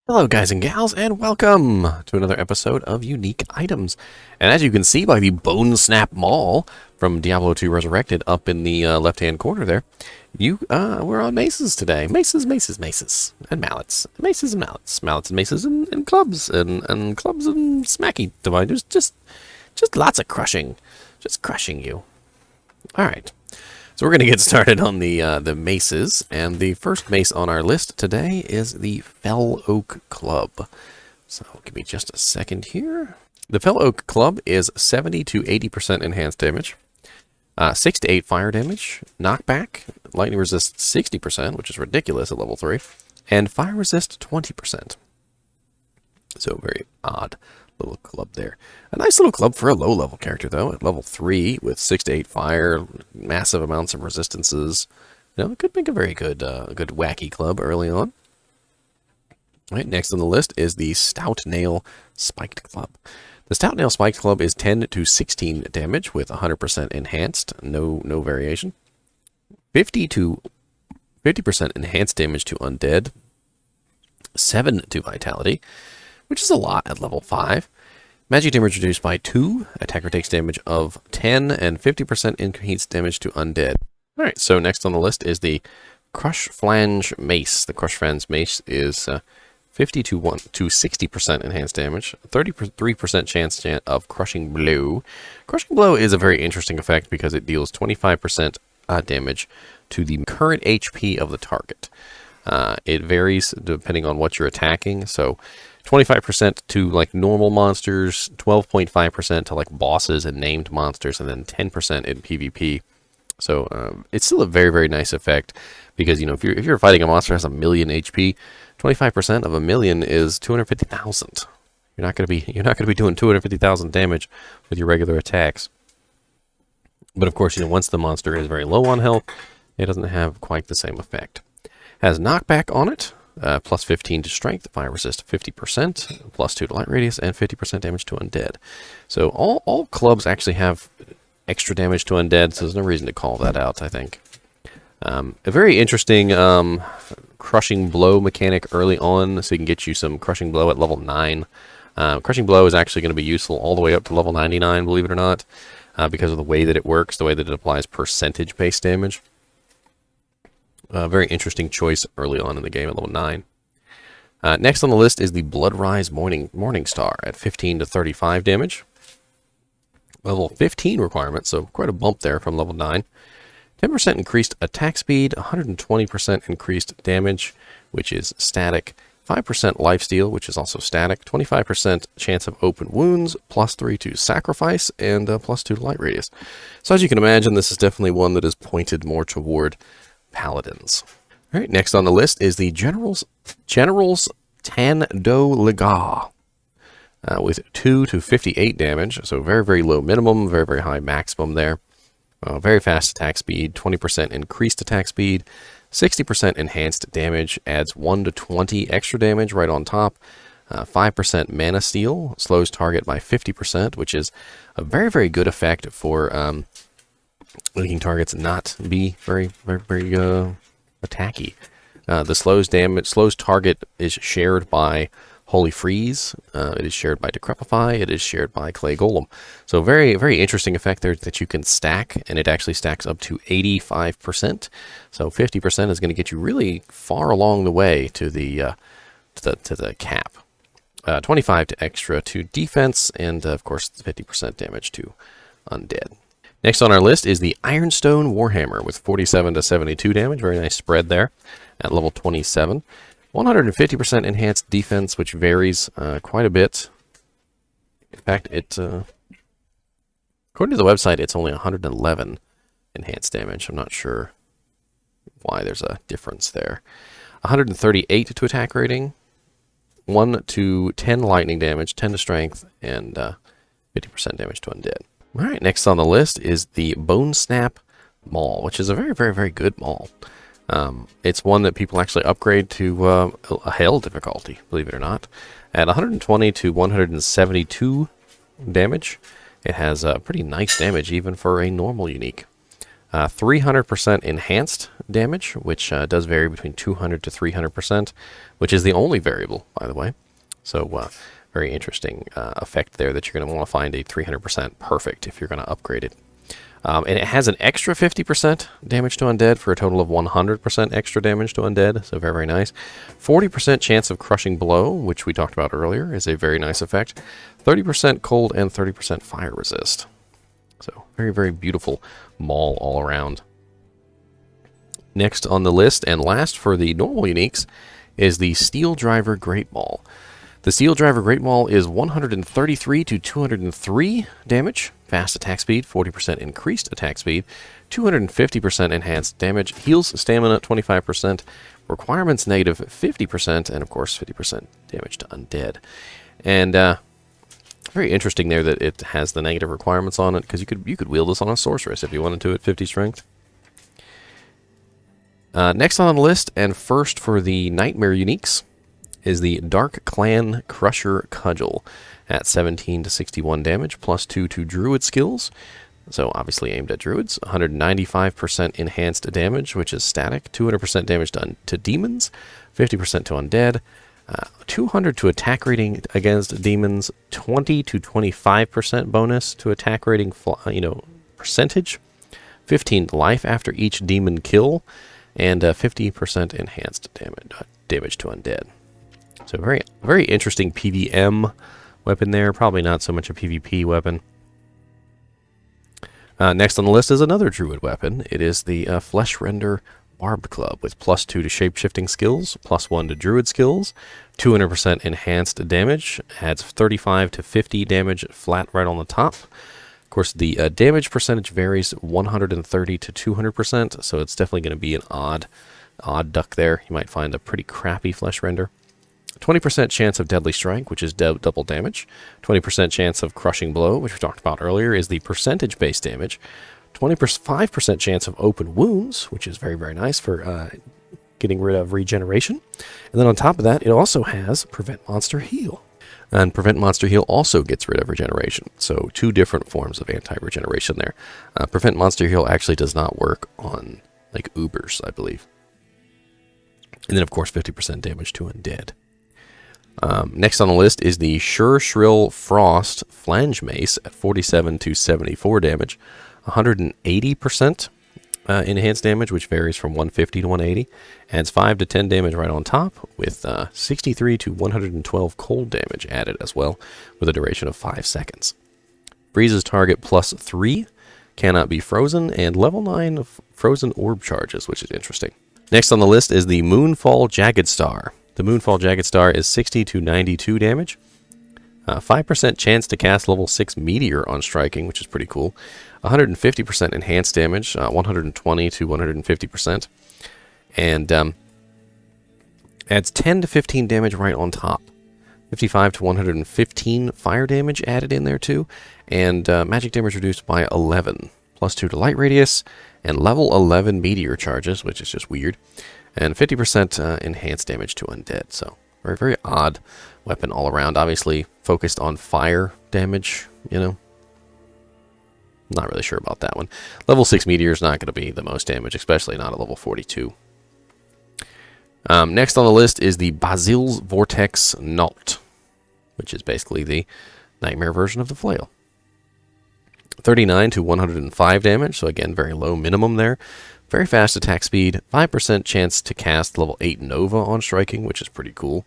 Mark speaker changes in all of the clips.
Speaker 1: Hello guys and gals, and welcome to another episode of Unique Items. And as you can see by the Bonesnap Maul from Diablo II Resurrected up in the left-hand corner there, we're on maces today. Maces, and mallets. Maces and mallets. Mallets and maces and clubs. And clubs and smacky dividers. Just lots of crushing. Just crushing you. Alright. So we're going to get started on the maces, and the first mace on our list today is the Felloak Club. So give me just a second here. The Felloak Club is 70 to 80% enhanced damage, 6 to 8 fire damage, knockback, lightning resist 60%, which is ridiculous at level 3, and fire resist 20%. So very odd little club there. A nice little club for a low-level character, though, at level 3 with 6 to 8 fire, massive amounts of resistances. You know, it could make a very good, good wacky club early on. All right, next on the list is the Stoutnail Spiked Club. The Stoutnail Spiked Club is 10 to 16 damage with 100% enhanced, no variation. 50 to 50% enhanced damage to undead. 7 to vitality, which is a lot at level 5. Magic damage reduced by 2. Attacker takes damage of 10 and 50% increased damage to undead. Alright, so next on the list is the Crushflange Mace. The Crushflange Mace is 50 to 60% enhanced damage, 33% chance of Crushing Blow. Crushing Blow is a very interesting effect because it deals 25% damage to the current HP of the target. It varies depending on what you're attacking, so 25% to like normal monsters, 12.5% to like bosses and named monsters, and then 10% in PvP. So it's still a very nice effect because, you know, if you're fighting a monster that has 1,000,000 HP, 25% of 1,000,000 is 250,000. You're not going to be doing 250,000 damage with your regular attacks. But of course, you know, once the monster is very low on health, it doesn't have quite the same effect. Has knockback on it. Plus 15 to strength, fire resist 50%, plus 2 to light radius, and 50% damage to undead. So all clubs actually have extra damage to undead, so there's no reason to call that out, I think. A very interesting crushing blow mechanic early on, so you can get you some crushing blow at level 9. Crushing blow is actually going to be useful all the way up to level 99, believe it or not, because of the way that it works, the way that it applies percentage-based damage. Very interesting choice early on in the game at level 9. Next on the list is the Bloodrise Morningstar at 15 to 35 damage. Level 15 requirement, so quite a bump there from level 9. 10% increased attack speed, 120% increased damage, which is static. 5% lifesteal, which is also static. 25% chance of open wounds, plus 3 to sacrifice, and plus 2 to light radius. So as you can imagine, this is definitely one that is pointed more toward paladins. All right, next on the list is the General's Tenderizer with 2 to 58 damage, so very low minimum, very high maximum there. Very fast attack speed, 20% increased attack speed, 60% enhanced damage, adds 1 to 20 extra damage right on top. 5% mana steal, slows target by 50%, which is a very good effect for making targets not be very attacky. The slows target is shared by Holy Freeze. It is shared by Decrepify. It is shared by Clay Golem. So very interesting effect there that you can stack, and it actually stacks up to 85%. So 50% is going to get you really far along the way to the cap. 25 to extra to defense, and of course 50% damage to undead. Next on our list is the Ironstone Warhammer with 47 to 72 damage. Very nice spread there at level 27. 150% enhanced defense, which varies quite a bit. In fact, according to the website, it's only 111 enhanced damage. I'm not sure why there's a difference there. 138 to attack rating. 1 to 10 lightning damage, 10 to strength, and 50% damage to undead. All right, next on the list is the Bonesnap Maul, which is a very good Maul. It's one that people actually upgrade to a Hell difficulty, believe it or not. At 120 to 172 damage, it has pretty nice damage even for a normal unique. 300% enhanced damage, which does vary between 200 to 300%, which is the only variable, by the way. So very interesting effect there that you're going to want to find a 300% perfect if you're going to upgrade it. And it has an extra 50% damage to undead for a total of 100% extra damage to undead, so very, very nice. 40% chance of crushing blow, which we talked about earlier, is a very nice effect. 30% cold and 30% fire resist. So very, very beautiful Maul all around. Next on the list, and last for the normal uniques, is the Steeldriver Great Maul. The Steeldriver Great Maul is 133 to 203 damage, fast attack speed, 40% increased attack speed, 250% enhanced damage, heals stamina 25%, requirements negative 50%, and of course 50% damage to undead. And very interesting there that it has the negative requirements on it, because you could wield this on a sorceress if you wanted to at 50 strength. Next on the list, and first for the Nightmare uniques, is the Dark Clan Crusher Cudgel at 17 to 61 damage, plus 2 to Druid skills. So obviously aimed at Druids. 195% enhanced damage, which is static. 200% damage done to demons. 50% to undead. 200 to attack rating against demons. 20 to 25% bonus to attack rating, percentage. 15 life after each demon kill. And 50% enhanced damage to undead. So very, very interesting PvM weapon there. Probably not so much a PvP weapon. Next on the list is another Druid weapon. It is the Fleshrender Barbed Club with plus 2 to shapeshifting skills, plus 1 to Druid skills, 200% enhanced damage, adds 35 to 50 damage flat right on the top. Of course, the damage percentage varies 130 to 200%, so it's definitely going to be an odd duck there. You might find a pretty crappy Fleshrender. 20% chance of Deadly Strike, which is double damage. 20% chance of Crushing Blow, which we talked about earlier, is the percentage-based damage. 25% chance of Open Wounds, which is very, very nice for getting rid of regeneration. And then on top of that, it also has Prevent Monster Heal. And Prevent Monster Heal also gets rid of regeneration. So 2 different forms of anti-regeneration there. Prevent Monster Heal actually does not work on, like, Ubers, I believe. And then, of course, 50% damage to undead. Next on the list is the Sureshrill Frost Flange Mace at 47 to 74 damage. 180% enhanced damage, which varies from 150 to 180. Adds 5 to 10 damage right on top, with 63 to 112 cold damage added as well, with a duration of 5 seconds. Freezes target plus 3, cannot be frozen, and level 9 of frozen orb charges, which is interesting. Next on the list is the Moonfall Jagged Star. The Moonfall Jagged Star is 60 to 92 damage. 5% chance to cast level 6 Meteor on striking, which is pretty cool. 150% enhanced damage, 120 to 150%. And adds 10 to 15 damage right on top. 55 to 115 fire damage added in there too. And magic damage reduced by 11. Plus 2 to light radius. And level 11 Meteor charges, which is just weird. And 50% enhanced damage to undead. So very, very odd weapon all around. Obviously focused on fire damage, Not really sure about that one. Level 6 Meteor is not going to be the most damage, especially not at level 42. Next on the list is the Baezil's Vortex Nault, which is basically the Nightmare version of the Flail. 39 to 105 damage, so again, very low minimum there. Very fast attack speed, 5% chance to cast level 8 Nova on striking, which is pretty cool.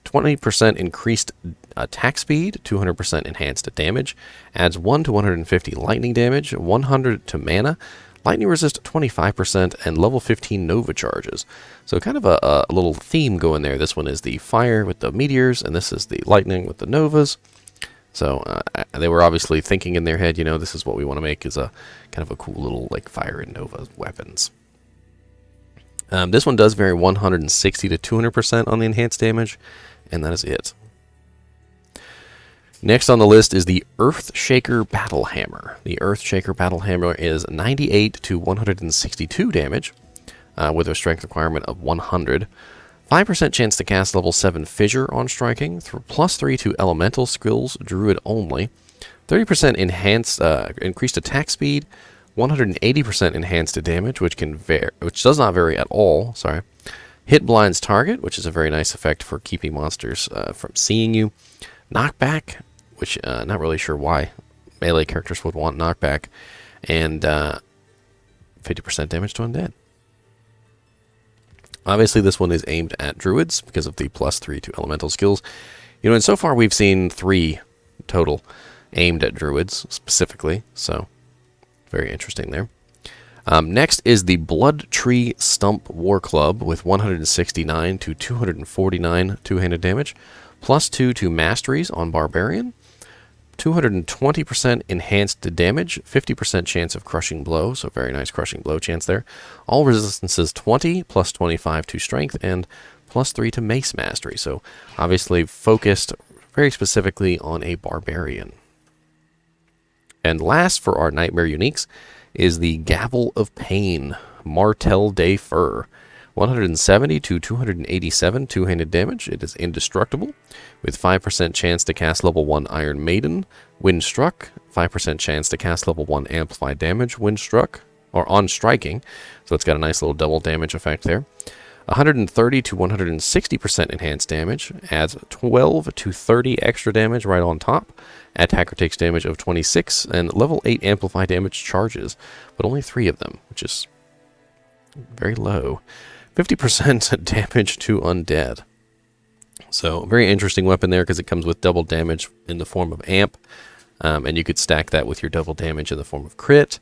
Speaker 1: 20% increased attack speed, 200% enhanced damage, adds 1 to 150 lightning damage, 100 to mana, lightning resist 25%, and level 15 Nova charges. So kind of a little theme going there. This one is the fire with the meteors, and this is the lightning with the Novas. So they were obviously thinking in their head, this is what we want to make is a kind of a cool little like fire and Nova weapons. This one does vary 160 to 200% on the enhanced damage, and that is it. Next on the list is the Earthshaker Battle Hammer. The Earthshaker Battle Hammer is 98 to 162 damage, with a strength requirement of 100. 5% chance to cast level 7 Fissure on striking, plus 3 to elemental skills, druid only. 30% enhanced increased attack speed, 180% enhanced damage, which does not vary at all. Sorry. Hit blinds target, which is a very nice effect for keeping monsters from seeing you. Knockback, which not really sure why melee characters would want knockback, and 50% damage to undead. Obviously, this one is aimed at druids because of the +3 to elemental skills. You know, and so far we've seen 3 total aimed at druids specifically, so very interesting there. Next is the Bloodtree Stump War Club with 169 to 249 two-handed damage, +2 to masteries on Barbarian, 220% enhanced damage, 50% chance of crushing blow, so very nice crushing blow chance there. All resistances 20, +25 to strength, and +3 to mace mastery, so obviously focused very specifically on a barbarian. And last for our Nightmare uniques is the Gavel of Pain, Martel de Fer. 170 to 287 two-handed damage. It is indestructible, with 5% chance to cast level 1 Iron Maiden when struck, 5% chance to cast level 1 Amplified Damage when struck, or on striking, so it's got a nice little double damage effect there. 130 to 160% enhanced damage, adds 12 to 30 extra damage right on top. Attacker takes damage of 26, and level 8 Amplified Damage charges, but only 3 of them, which is very low. 50% damage to undead. So, very interesting weapon there because it comes with double damage in the form of amp, and you could stack that with your double damage in the form of crit.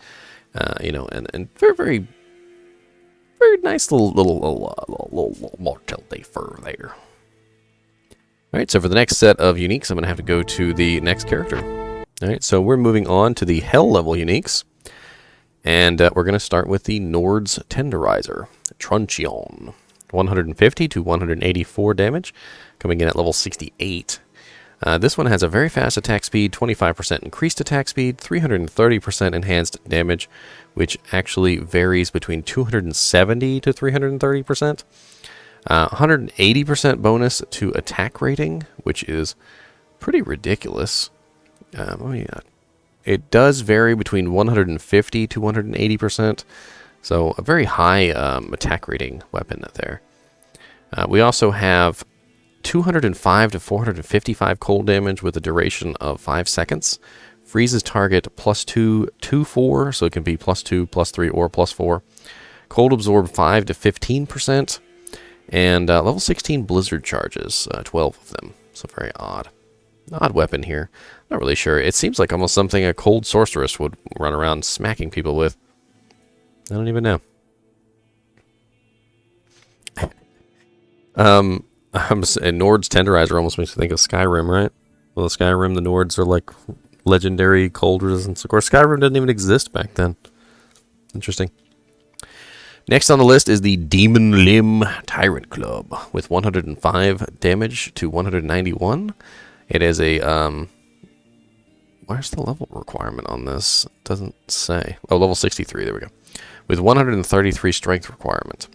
Speaker 1: You know, and very nice little Martel de Fer there. Alright, so for the next set of uniques, I'm going to have to go to the next character. Alright, so we're moving on to the Hell level uniques. And we're going to start with the Nord's Tenderizer, Truncheon. 150 to 184 damage, coming in at level 68. This one has a very fast attack speed, 25% increased attack speed, 330% enhanced damage, which actually varies between 270 to 330%. 180% bonus to attack rating, which is pretty ridiculous. It does vary between 150 to 180%, so a very high attack rating weapon there. We also have 205 to 455 cold damage with a duration of 5 seconds. Freezes target +2 to 4, so it can be +2, +3, or +4. Cold absorb 5 to 15%. And level 16 blizzard charges, 12 of them. So very odd. Odd weapon here. Not really sure. It seems like almost something a cold sorceress would run around smacking people with. I don't even know. And Nord's Tenderizer almost makes me think of Skyrim, right? Well, Skyrim, the Nords are like legendary cold resistance. Of course, Skyrim didn't even exist back then. Interesting. Next on the list is the Demon Limb Tyrant Club with 105 damage to 191. It is a, where's the level requirement on this? It doesn't say. Oh, level 63, there we go. With 133 strength requirement.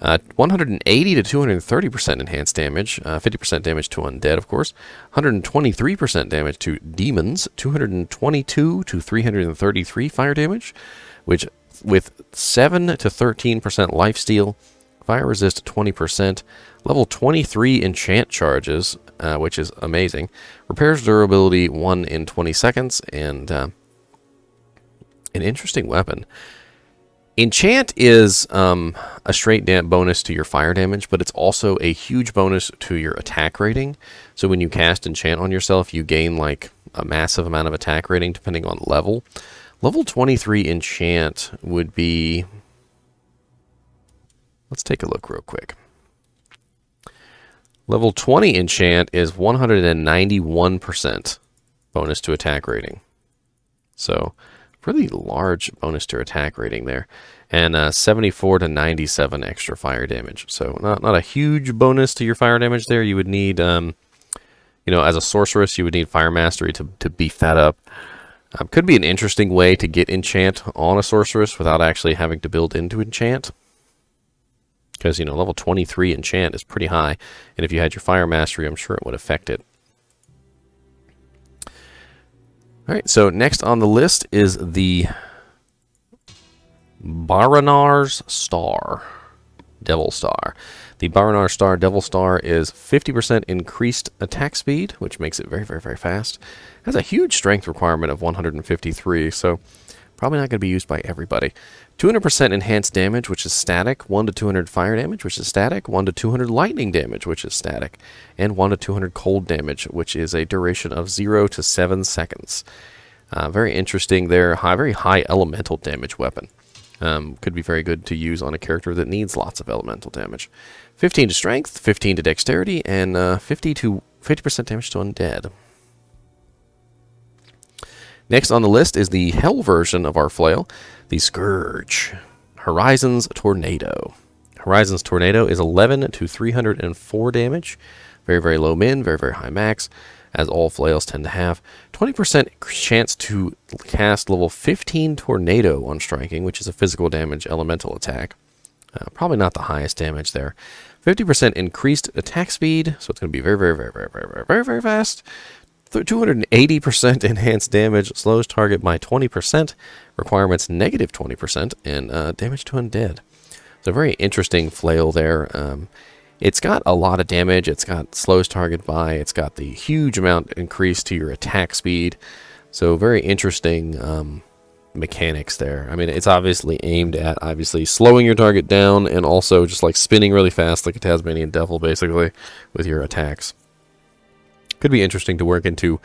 Speaker 1: 180 to 230% enhanced damage, 50% damage to undead, of course. 123% damage to demons, 222 to 333 fire damage, which with 7 to 13% lifesteal, fire resist 20%, level 23 enchant charges, which is amazing, repairs durability 1 in 20 seconds, and an interesting weapon. Enchant is a straight bonus to your fire damage, but it's also a huge bonus to your attack rating. So when you cast Enchant on yourself, you gain like a massive amount of attack rating depending on level. Level 23 Enchant would be... Let's take a look real quick. Level 20 Enchant is 191% bonus to attack rating. So, really large bonus to attack rating there. And 74 to 97 extra fire damage. So, not a huge bonus to your fire damage there. You would need, you know, as a sorceress, you would need Fire Mastery to beef that up. Could be an interesting way to get Enchant on a sorceress without actually having to build into Enchant. Because, you know, level 23 Enchant is pretty high. And if you had your Fire Mastery, I'm sure it would affect it. Alright, so next on the list is the Baranar's Star. Devil Star. The Baranar Star Devil Star is 50% increased attack speed, which makes it very, very, very fast. It has a huge strength requirement of 153, so probably not going to be used by everybody. 200% enhanced damage, which is static. 1 to 200 fire damage, which is static. 1 to 200 lightning damage, which is static. And 1 to 200 cold damage, which is a duration of 0 to 7 seconds. Very interesting there. Very high elemental damage weapon. Could be very good to use on a character that needs lots of elemental damage. 15 to strength, 15 to dexterity, and 50% damage to undead. Next on the list is the hell version of our flail, the Scourge. Horizon's Tornado. Horizon's Tornado is 11 to 304 damage. Very, very low min, very, very high max, as all flails tend to have. 20% chance to cast level 15 Tornado on striking, which is a physical damage elemental attack. Probably not the highest damage there. 50% increased attack speed, so it's going to be very, very, very, very, very, very, very, very fast. 280% enhanced damage, slows target by 20%, requirements negative 20%, and damage to undead. So very interesting flail there. It's got a lot of damage, it's got slows target by, it's got the huge amount increase to your attack speed. So very interesting mechanics there. I mean, it's obviously aimed at slowing your target down and also just like spinning really fast like a Tasmanian devil basically with your attacks. Could be interesting to work into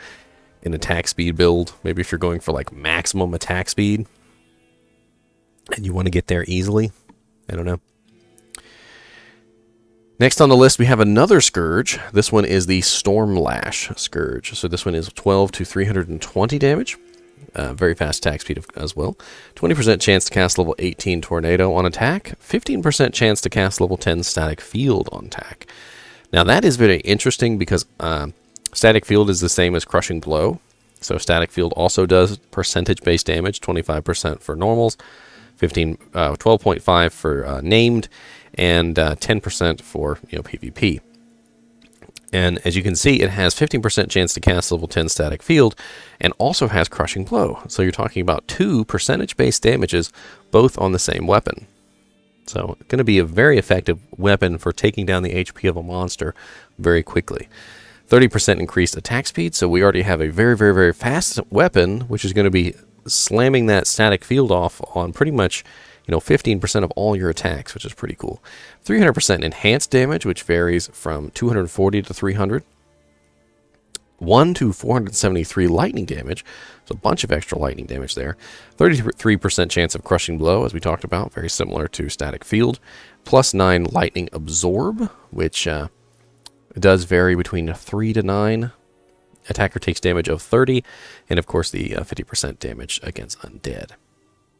Speaker 1: an attack speed build. Maybe if you're going for like maximum attack speed and you want to get there easily. I don't know. Next on the list, we have another Scourge. This one is the Stormlash Scourge. So this one is 12 to 320 damage. Very fast attack speed as well. 20% chance to cast level 18 Tornado on attack. 15% chance to cast level 10 Static Field on attack. Now that is very interesting because Static Field is the same as Crushing Blow. So Static Field also does percentage-based damage, 25% for normals, 12.5 for named, and 10% for PvP. And as you can see, it has 15% chance to cast level 10 Static Field, and also has Crushing Blow. So you're talking about 2 percentage-based damages, both on the same weapon. So it's going to be a very effective weapon for taking down the HP of a monster very quickly. 30% increased attack speed, so we already have a very, very, very fast weapon, which is going to be slamming that Static Field off on pretty much 15% of all your attacks, which is pretty cool. 300% enhanced damage, which varies from 240 to 300. 1 to 473 lightning damage, so a bunch of extra lightning damage there. 33% chance of Crushing Blow, as we talked about, very similar to Static Field. Plus 9 lightning absorb, which does vary between 3 to 9. Attacker takes damage of 30, and of course the 50% damage against undead.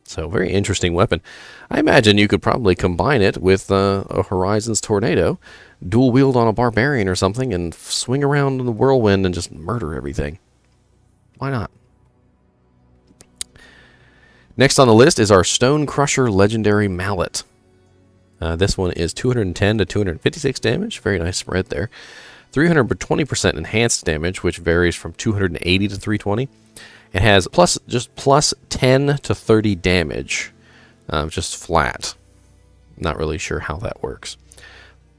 Speaker 1: So very interesting weapon. I imagine you could probably combine it with a Horizon's Tornado, dual wield on a barbarian or something, and swing around in the whirlwind and just murder everything. Why not? Next on the list is our Stone Crusher Legendary Mallet. This one is 210 to 256 damage. Very nice spread there. 320% enhanced damage, which varies from 280 to 320. It has plus 10 to 30 damage, just flat. Not really sure how that works.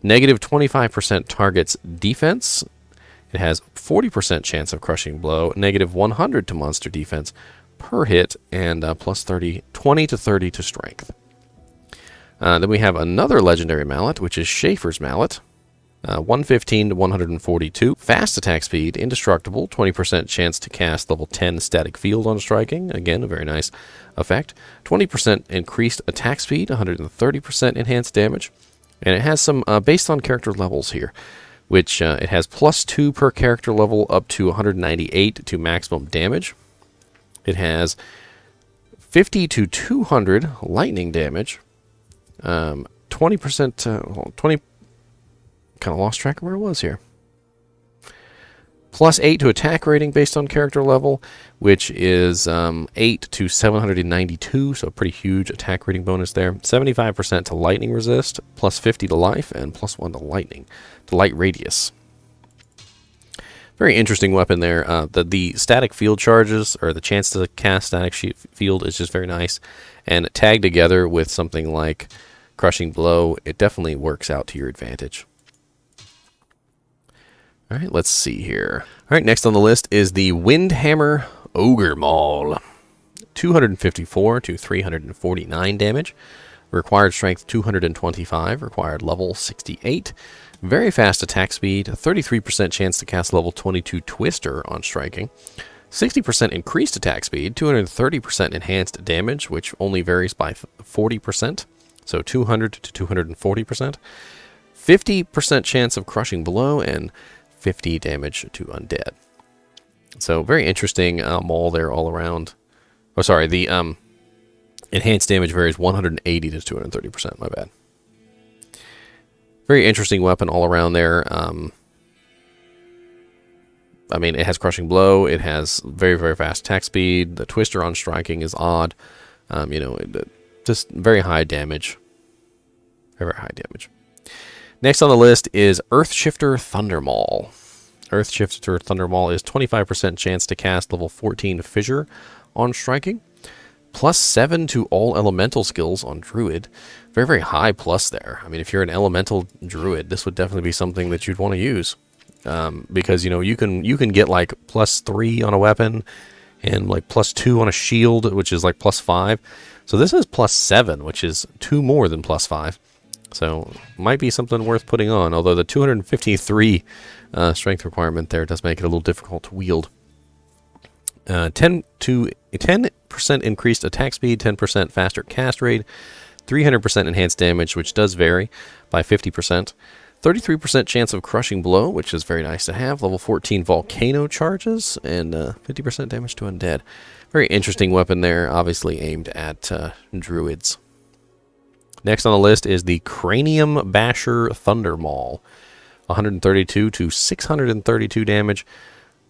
Speaker 1: Negative 25% targets defense. It has 40% chance of Crushing Blow. Negative 100 to monster defense per hit, and plus 20 to 30 to strength. Then we have another legendary mallet, which is Schaefer's Mallet. 115 to 142. Fast attack speed, indestructible, 20% chance to cast level 10 Static Field on striking. Again, a very nice effect. 20% increased attack speed, 130% enhanced damage. And it has some, based on character levels here, which it has plus 2 per character level up to 198 to maximum damage. It has 50 to 200 lightning damage. 20%, 20 kind of lost track of where it was here. Plus 8 to attack rating based on character level, which is 8 to 792, so a pretty huge attack rating bonus there. 75% to lightning resist, plus 50 to life, and plus 1 to lightning, to light radius. Very interesting weapon there. The static field charges, or the chance to cast static field, is just very nice. And tagged together with something like Crushing Blow, it definitely works out to your advantage. All right, let's see here. All right, next on the list is the Windhammer Ogre Maul. 254 to 349 damage. Required strength 225, required level 68. Very fast attack speed, 33% chance to cast level 22 Twister on striking. 60% increased attack speed, 230% enhanced damage, which only varies by 40%. So 200 to 240%. 50% chance of crushing blow, and 50 damage to undead. So very interesting maul there all around. Oh, sorry, the enhanced damage varies 180 to 230%, my bad. Very interesting weapon all around there. I mean, it has Crushing Blow. It has very, very fast attack speed. The Twister on striking is odd. You know, just very high damage. Very, very high damage. Next on the list is Earthshifter Thunder Maul. Earthshifter Thunder Maul is 25% chance to cast level 14 Fissure on striking. +7 to all elemental skills on Druid. Very, very high plus there. I mean, if you're an elemental Druid, this would definitely be something that you'd want to use. Because, you know, you can get like +3 on a weapon and like +2 on a shield, which is like +5. So this is +7, which is 2 more than +5. So might be something worth putting on, although the 253 strength requirement there does make it a little difficult to wield. 10% increased attack speed, 10% faster cast rate, 300% enhanced damage, which does vary by 50%. 33% chance of crushing blow, which is very nice to have. Level 14 volcano charges, and 50% damage to undead. Very interesting weapon there, obviously aimed at druids. Next on the list is the Cranium Basher Thunder Maul. 132 to 632 damage.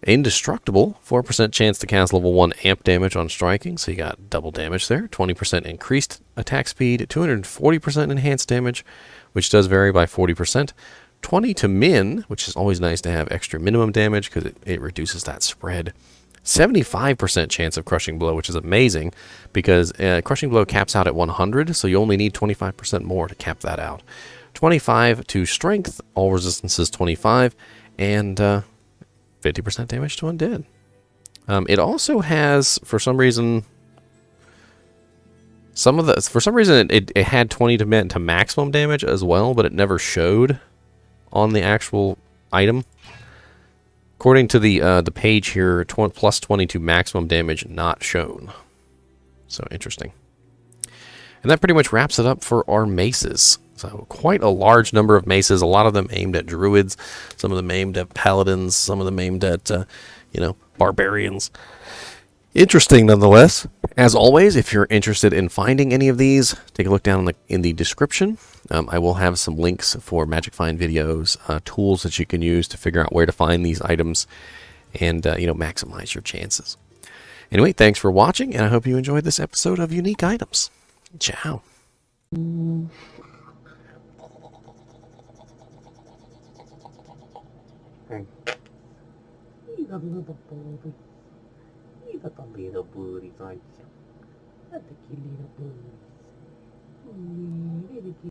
Speaker 1: Indestructible, 4% chance to cast level 1 amp damage on striking, so you got double damage there. 20% increased attack speed, 240% enhanced damage, which does vary by 40%. 20 to min, which is always nice to have extra minimum damage because it reduces that spread. 75% chance of crushing blow, which is amazing because crushing blow caps out at 100, so you only need 25% more to cap that out. 25 to strength, all resistances 25, and 50% damage to undead. It also has, for some reason, it had 20 to maximum damage as well, but it never showed on the actual item. According to the page here, plus 20 to maximum damage not shown. So interesting. And that pretty much wraps it up for our maces. So quite a large number of maces, a lot of them aimed at druids, some of them aimed at paladins, some of them aimed at, barbarians. Interesting nonetheless. As always, if you're interested in finding any of these, take a look down in the description. I will have some links for Magic Find videos, tools that you can use to figure out where to find these items and, maximize your chances. Anyway, thanks for watching, and I hope you enjoyed this episode of Unique Items. Ciao.
Speaker 2: He's a little booty. He's a little booty, like, that's a cute little booty.